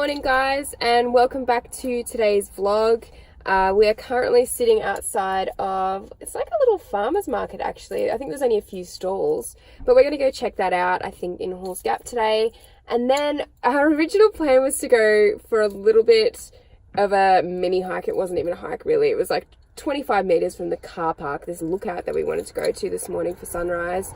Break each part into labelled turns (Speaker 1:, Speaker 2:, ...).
Speaker 1: morning guys, and welcome back to today's vlog. We are currently sitting outside of, it's like a little farmer's market actually. I think there's only a few stalls, but we're going to go check that out, I think in Halls Gap today. And then our original plan was to go for a little bit of a mini hike. It wasn't even a hike really, it was like 25 meters from the car park, this lookout that we wanted to go to this morning for sunrise.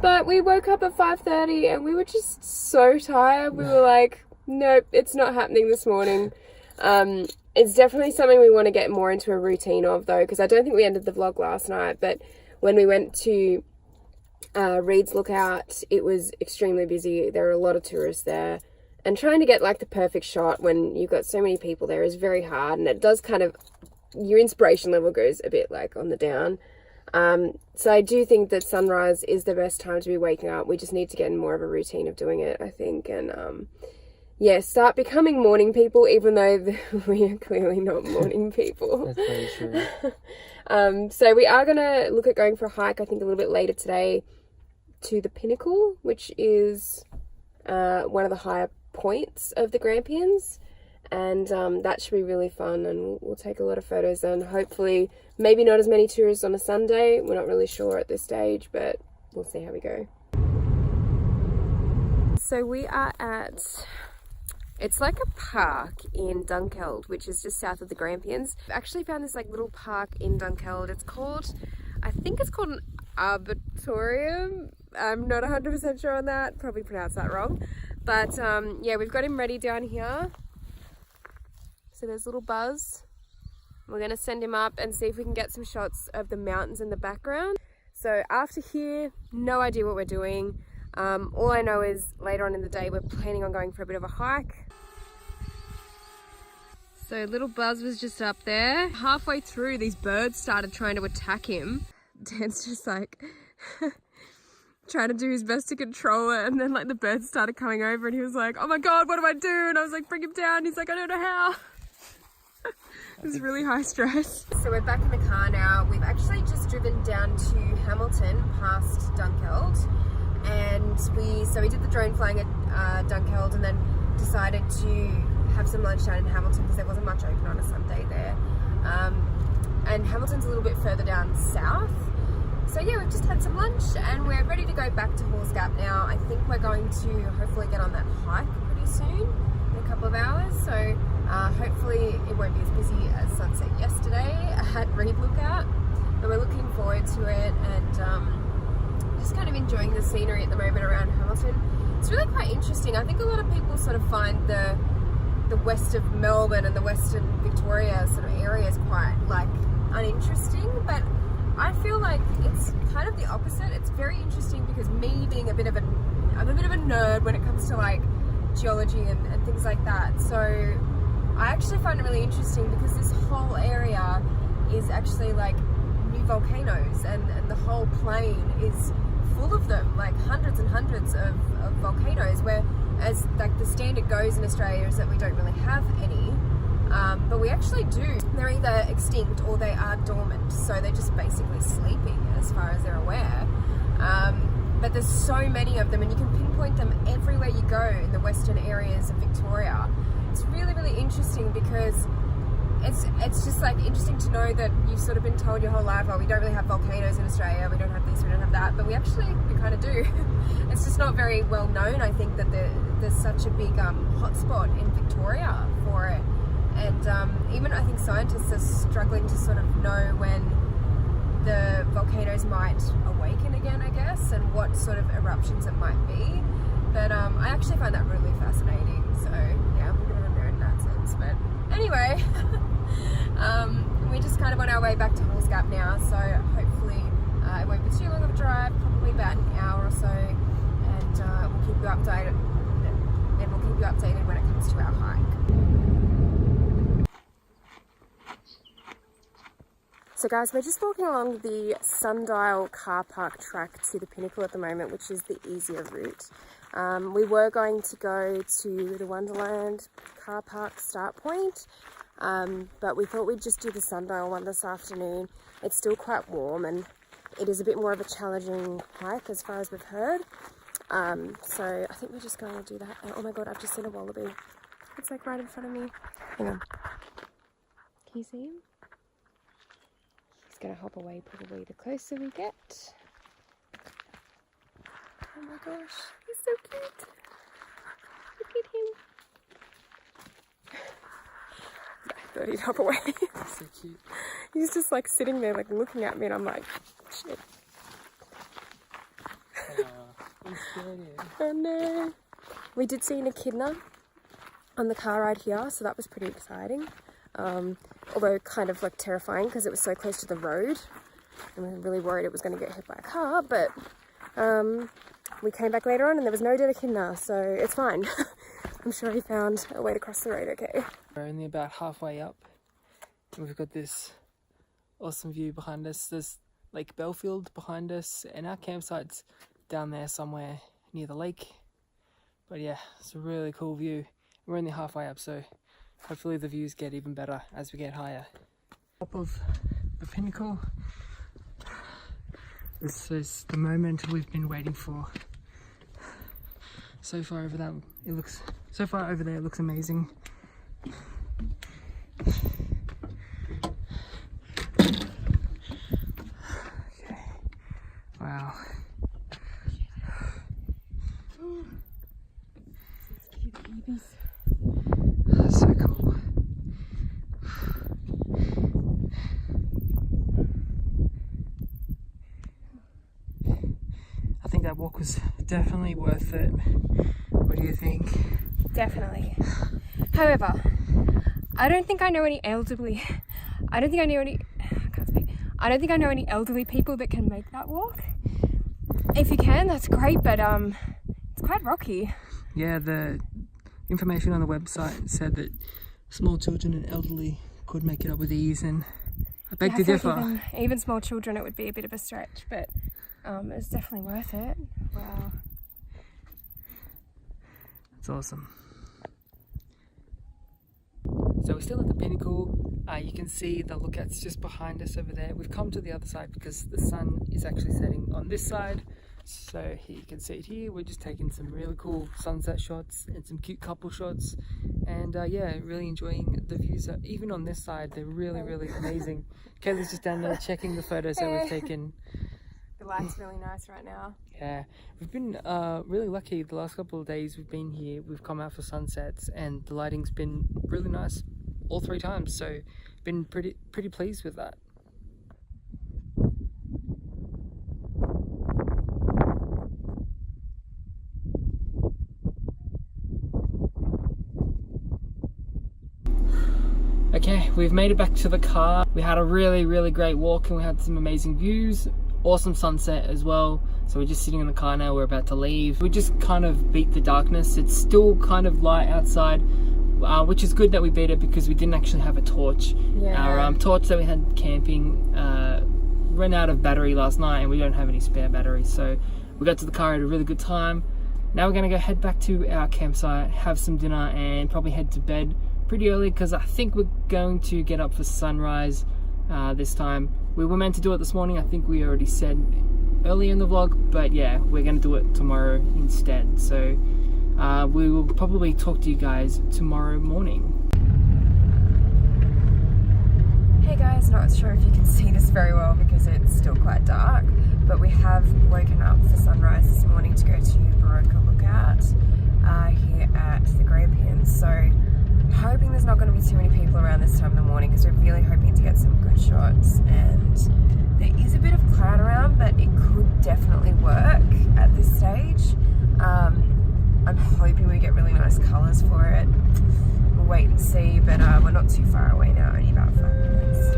Speaker 1: But we woke up at 5:30 and we were just so tired. We were like, nope, it's not happening this morning. It's definitely something we want to get more into a routine of though, because I don't think we ended the vlog last night, but when we went to Reed's Lookout, it was extremely busy. There were a lot of tourists there, and trying to get like the perfect shot when you've got so many people there is very hard, and it does kind of, your inspiration level goes a bit like on the down. So I do think that sunrise is the best time to be waking up. We just need to get in more of a routine of doing it, I think, and yeah, start becoming morning people, even though we are clearly not morning people.
Speaker 2: That's very true.
Speaker 1: So we are going to look at going for a hike, I think a little bit later today, to the Pinnacle, which is one of the higher points of the Grampians. And that should be really fun, and we'll take a lot of photos, and hopefully maybe not as many tourists on a Sunday. We're not really sure at this stage, but we'll see how we go. So we are at, it's like a park in Dunkeld, which is just south of the Grampians. I've actually found this like little park in Dunkeld. It's called, I think it's called an arboretum. I'm not 100% sure on that, probably pronounced that wrong. But yeah, we've got him ready down here. So there's little Buzz. We're going to send him up and see if we can get some shots of the mountains in the background. So after here, no idea what we're doing. All I know is later on in the day we're planning on going for a bit of a hike. So little Buzz was just up there. Halfway through, these birds started trying to attack him. Dan's just like trying to do his best to control it, and then like the birds started coming over and he was like, oh my god, what do I do? And I was like, bring him down. He's like, I don't know how. It was really high stress. So we're back in the car now. We've actually just driven down to Hamilton past Dunkeld, and we did the drone flying at Dunkeld, and then decided to have some lunch down in Hamilton because there wasn't much open on a Sunday there. And Hamilton's a little bit further down south. So yeah, we've just had some lunch and we're ready to go back to Halls Gap now. I think we're going to hopefully get on that hike pretty soon, in a couple of hours. So hopefully it won't be as busy as sunset yesterday at Reed Lookout, but we're looking forward to it, and just kind of enjoying the scenery at the moment around Hamilton. It's really quite interesting. I think a lot of people sort of find the west of Melbourne and the western Victoria sort of areas quite like uninteresting, but I feel like it's kind of the opposite. It's very interesting because me being I'm a bit of a nerd when it comes to like geology and things like that. So I actually find it really interesting because this whole area is actually like new volcanoes, and the whole plain is full of them, like hundreds and hundreds of volcanoes, where as like the standard goes in Australia is that we don't really have any. But we actually do. They're either extinct or they are dormant, so they're just basically sleeping as far as they're aware. But there's so many of them, and you can pinpoint them everywhere you go in the western areas of Victoria. It's really, really interesting because it's just like interesting to know that you've sort of been told your whole life, oh, we don't really have volcanoes in Australia, we don't have this, we don't have that, but we kind of do. It's just not very well known, I think, that there's such a big hotspot in Victoria for it. And even I think scientists are struggling to sort of know when the volcanoes might awaken again, I guess, and what sort of eruptions it might be. But I actually find that really fascinating. So yeah, I'm a bit of a nerd in that sense. But anyway, we're just kind of on our way back to Halls Gap now. So hopefully it won't be too long of a drive, probably about an hour or so. And we'll keep you updated. And we'll keep you updated when it comes to our hike. So guys, we're just walking along the Sundial car park track to the Pinnacle at the moment, which is the easier route. We were going to go to the Wonderland car park start point, but we thought we'd just do the Sundial one this afternoon. It's still quite warm and it is a bit more of a challenging hike as far as we've heard. So I think we're just going to do that. Oh my god, I've just seen a wallaby. It's like right in front of me. Hang on. Can you see him? He's gonna hop away probably the closer we get. Oh my gosh, he's so cute. Look at him. Yeah, I thought he'd hop away.
Speaker 2: So cute.
Speaker 1: He's just like sitting there like looking at me and I'm like, shit.
Speaker 2: I'm scared.
Speaker 1: Oh no. We did see an echidna on the car ride here, so that was pretty exciting. Although kind of like terrifying because it was so close to the road. And we were really worried it was going to get hit by a car, but we came back later on and there was no dead echidna, so it's fine. I'm sure he found a way to cross the road okay.
Speaker 2: We're only about halfway up. We've got this awesome view behind us. There's Lake Belfield behind us and our campsite's down there somewhere near the lake. But yeah, it's a really cool view. We're only halfway up, so hopefully the views get even better as we get higher. Top of the pinnacle. This is the moment we've been waiting for. So far over there, it looks amazing. Okay. Wow. That's so cool. I think that walk was definitely worth it. What do you think?
Speaker 1: Definitely. However, I don't think I know any elderly people that can make that walk. If you can, that's great, but it's quite rocky.
Speaker 2: Yeah, the information on the website said that small children and elderly could make it up with ease, and I beg to differ.
Speaker 1: Even small children, it would be a bit of a stretch, but it's definitely worth it. Wow.
Speaker 2: It's awesome. So we're still at the pinnacle. You can see the lookouts just behind us over there. We've come to the other side because the sun is actually setting on this side. So you can see it here. We're just taking some really cool sunset shots and some cute couple shots. And yeah, really enjoying the views. Even on this side, they're really, really amazing. Kayleigh's just down there checking the photos that we've taken.
Speaker 1: The light's really nice right now.
Speaker 2: Yeah, we've been really lucky the last couple of days we've been here. We've come out for sunsets and the lighting's been really nice all 3 times, so been pretty pleased with that. Okay, we've made it back to the car. We had a really great walk and we had some amazing views. Awesome sunset as well. So we're just sitting in the car now, we're about to leave. We just kind of beat the darkness. It's still kind of light outside, which is good that we beat it because we didn't actually have a torch.
Speaker 1: Yeah.
Speaker 2: Our torch that we had camping ran out of battery last night and we don't have any spare battery. So we got to the car at a really good time. Now we're gonna go head back to our campsite, have some dinner and probably head to bed pretty early because I think we're going to get up for sunrise this time. We were meant to do it this morning, I think we already said early in the vlog, but yeah, we're going to do it tomorrow instead. So we will probably talk to you guys tomorrow morning.
Speaker 1: Hey guys, not sure if you can see this very well because it's still quite dark, but we have woken up for sunrise this morning to go to Boroka Lookout here at the Grampians. So I'm hoping there's not going to be too many people around this time in the morning because we're really hoping to get some good shots, and there is a bit of cloud around, but it could definitely work at this stage. I'm hoping we get really nice colours for it. We'll wait and see, but we're not too far away now, only about 5 minutes.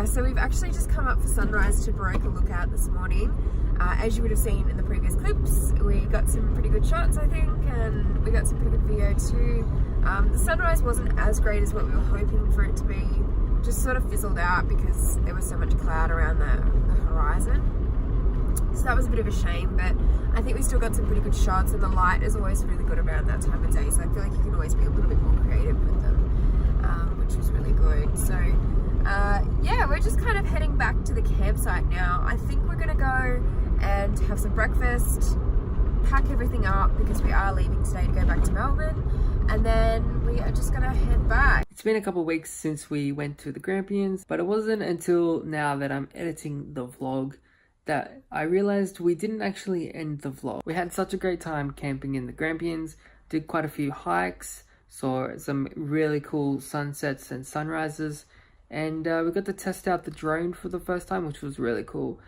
Speaker 1: So we've actually just come up for sunrise to Boroka Lookout this morning. As you would have seen in the previous clips, we got some pretty good shots, I think, and we got some pretty good video too. The sunrise wasn't as great as what we were hoping for it to be. Just sort of fizzled out because there was so much cloud around the horizon. So that was a bit of a shame, but I think we still got some pretty good shots, and the light is always really good around that time of day, so I feel like you can always be a little bit more creative with them, which was really good. So yeah, we're just kind of heading back to the campsite now. I think we're gonna go and have some breakfast, pack everything up because we are leaving today to go back to Melbourne, and then we are just gonna head back.
Speaker 2: It's been a couple of weeks since we went to the Grampians, but it wasn't until now that I'm editing the vlog that I realized we didn't actually end the vlog. We had such a great time camping in the Grampians, did quite a few hikes, saw some really cool sunsets and sunrises, and we got to test out the drone for the first time, which was really cool.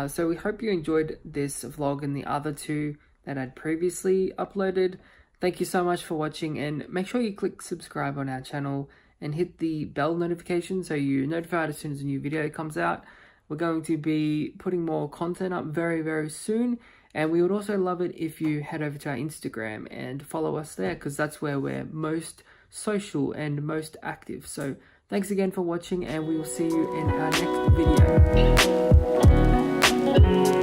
Speaker 2: So we hope you enjoyed this vlog and the other two that I'd previously uploaded. Thank you so much for watching, and make sure you click subscribe on our channel and hit the bell notification so you're notified as soon as a new video comes out. We're going to be putting more content up very, very soon, and we would also love it if you head over to our Instagram and follow us there, because that's where we're most social and most active. So thanks again for watching, and we will see you in our next video.